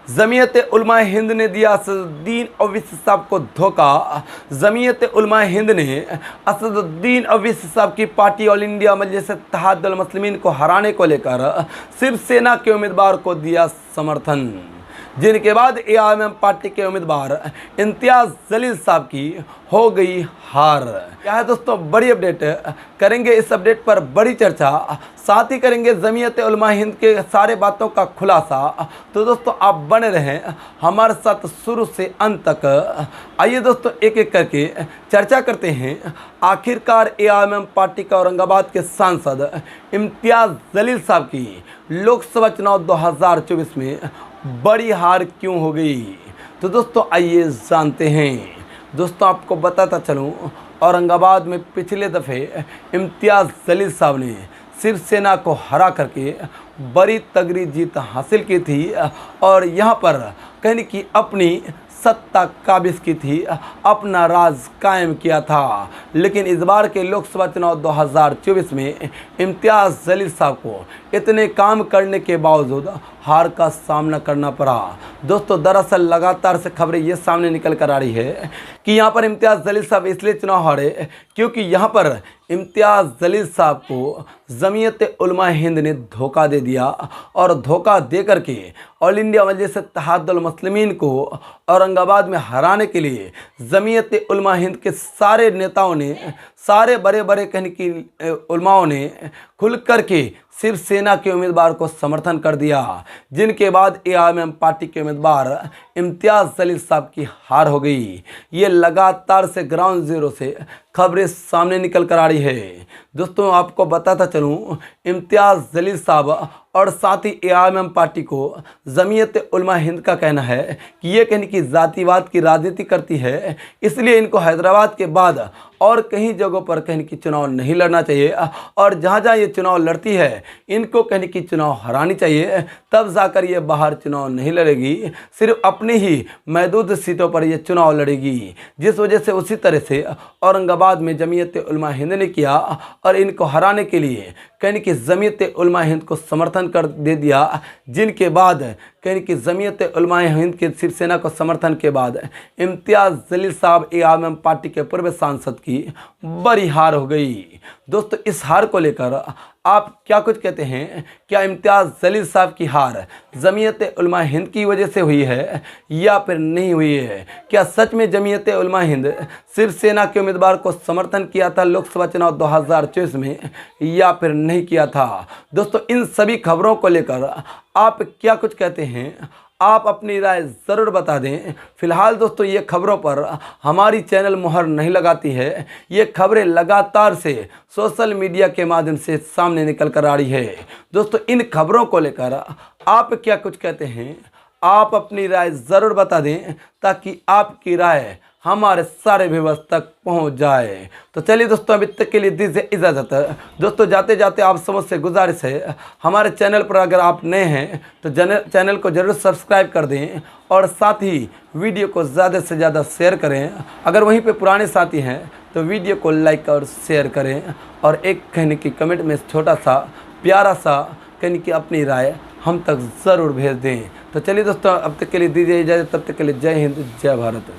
जमीयत उलमा हिंद ने दिया असदुद्दीन ओवैसी साहब को धोखा। जमीयत उलमा हिंद ने असदुद्दीन ओवैसी साहब की पार्टी ऑल इंडिया मजलिस इत्तेहादुल मुस्लिमीन को हराने को लेकर शिवसेना के उम्मीदवार को दिया समर्थन, जिनके बाद एआईएमएम पार्टी के उम्मीदवार इम्तियाज़ जलील साहब की हो गई हार। क्या है दोस्तों, बड़ी अपडेट करेंगे, इस अपडेट पर बड़ी चर्चा, साथ ही करेंगे जमीयत उलमा हिंद के सारे बातों का खुलासा। तो दोस्तों आप बने रहें हमारे साथ शुरू से अंत तक। आइए दोस्तों एक एक करके चर्चा करते हैं। आखिरकार एआईएमएम पार्टी का औरंगाबाद के सांसद इम्तियाज़ जलील साहब की लोकसभा चुनाव 2024 में बड़ी हार क्यों हो गई। तो दोस्तों आइए जानते हैं। दोस्तों आपको बताता चलूं, औरंगाबाद में पिछले दफ़े इम्तियाज़ जलील साहब ने शिवसेना को हरा करके बड़ी तगड़ी जीत हासिल की थी और यहां पर कहने की अपनी सत्ता काबिज की थी, अपना राज कायम किया था। लेकिन इस बार के लोकसभा चुनाव 2024 में इम्तियाज़ जलील साहब को इतने काम करने के बावजूद हार का सामना करना पड़ा। दोस्तों दरअसल लगातार से खबरें ये सामने निकल कर आ रही है कि यहाँ पर इम्तियाज़ जलील साहब इसलिए चुनाव हारे क्योंकि यहाँ पर इम्तियाज़ जलील साहब को जमीयत उलमा हिंद ने धोखा दे दिया और धोखा दे करके ऑल इंडिया मजलिस इत्तेहादुल मुस्लिमीन को औरंगाबाद में हराने के लिए जमीयत उलमा हिंद के सारे नेताओं ने, सारे बड़े बड़े कहने की उलमाओं ने खुल करके शिवसेना के उम्मीदवार को समर्थन कर दिया, जिनके बाद एआईएमएम पार्टी के उम्मीदवार इम्तियाज़ जलील साहब की हार हो गई। ये लगातार से ग्राउंड जीरो से खबरें सामने निकल कर आ रही है। दोस्तों आपको बताता चलूँ, इम्तियाज़ जलील साहब और साथ ही एआईएमएम पार्टी को जमीयत उलमा हिंद का कहना है कि ये कहने की जातिवाद की राजनीति करती है, इसलिए इनको हैदराबाद के बाद और कहीं जगहों पर कहने की चुनाव नहीं लड़ना चाहिए और जहाँ जहाँ ये चुनाव लड़ती है इनको कहने की चुनाव हरानी चाहिए, तब जाकर ये बाहर चुनाव नहीं लड़ेगी, सिर्फ अपनी ही महदूद सीटों पर ये चुनाव लड़ेगी। जिस वजह से उसी तरह से औरंगाबाद में जमीयत उलमा हिंद ने किया और इनको हराने के लिए कहने की जमीयत उलमा हिंद को समर्थन कर दे दिया, जिनके बाद कहने की जमीयत उलमा हिंद के शिवसेना को समर्थन के बाद इम्तियाज़ जलील साहब एआईएमएम पार्टी के पूर्व सांसद की बड़ी हार हो गई। दोस्तों इस हार को लेकर आप क्या कुछ कहते हैं? क्या इम्तियाज़ जलील साहब की हार जमीयत उलमा हिंद की वजह से हुई है या फिर नहीं हुई है? क्या सच में जमीयत उलमा हिंद शिवसेना के उम्मीदवार को समर्थन किया था लोकसभा चुनाव 2024 में या फिर नहीं किया था? दोस्तों इन सभी खबरों को लेकर आप क्या कुछ कहते हैं? आप अपनी राय ज़रूर बता दें। फिलहाल दोस्तों ये खबरों पर हमारी चैनल मुहर नहीं लगाती है। ये खबरें लगातार से सोशल मीडिया के माध्यम से सामने निकल कर आ रही है। दोस्तों इन खबरों को लेकर आप क्या कुछ कहते हैं? आप अपनी राय ज़रूर बता दें ताकि आपकी राय हमारे सारे व्यूअर्स तक पहुंच जाए। तो चलिए दोस्तों अभी तक के लिए दीजिए इजाज़त। दोस्तों जाते जाते आप समझ से गुजारिश है, हमारे चैनल पर अगर आप नए हैं तो चैनल को ज़रूर सब्सक्राइब कर दें और साथ ही वीडियो को ज़्यादा से ज़्यादा शेयर करें। अगर वहीं पे पुराने साथी हैं तो वीडियो को लाइक और शेयर करें और एक कहने की कमेंट में छोटा सा प्यारा सा कहने की अपनी राय हम तक ज़रूर भेज दें। तो चलिए दोस्तों अब तक के लिए दीजिए इजाज़त, तब तक के लिए जय हिंद जय भारत।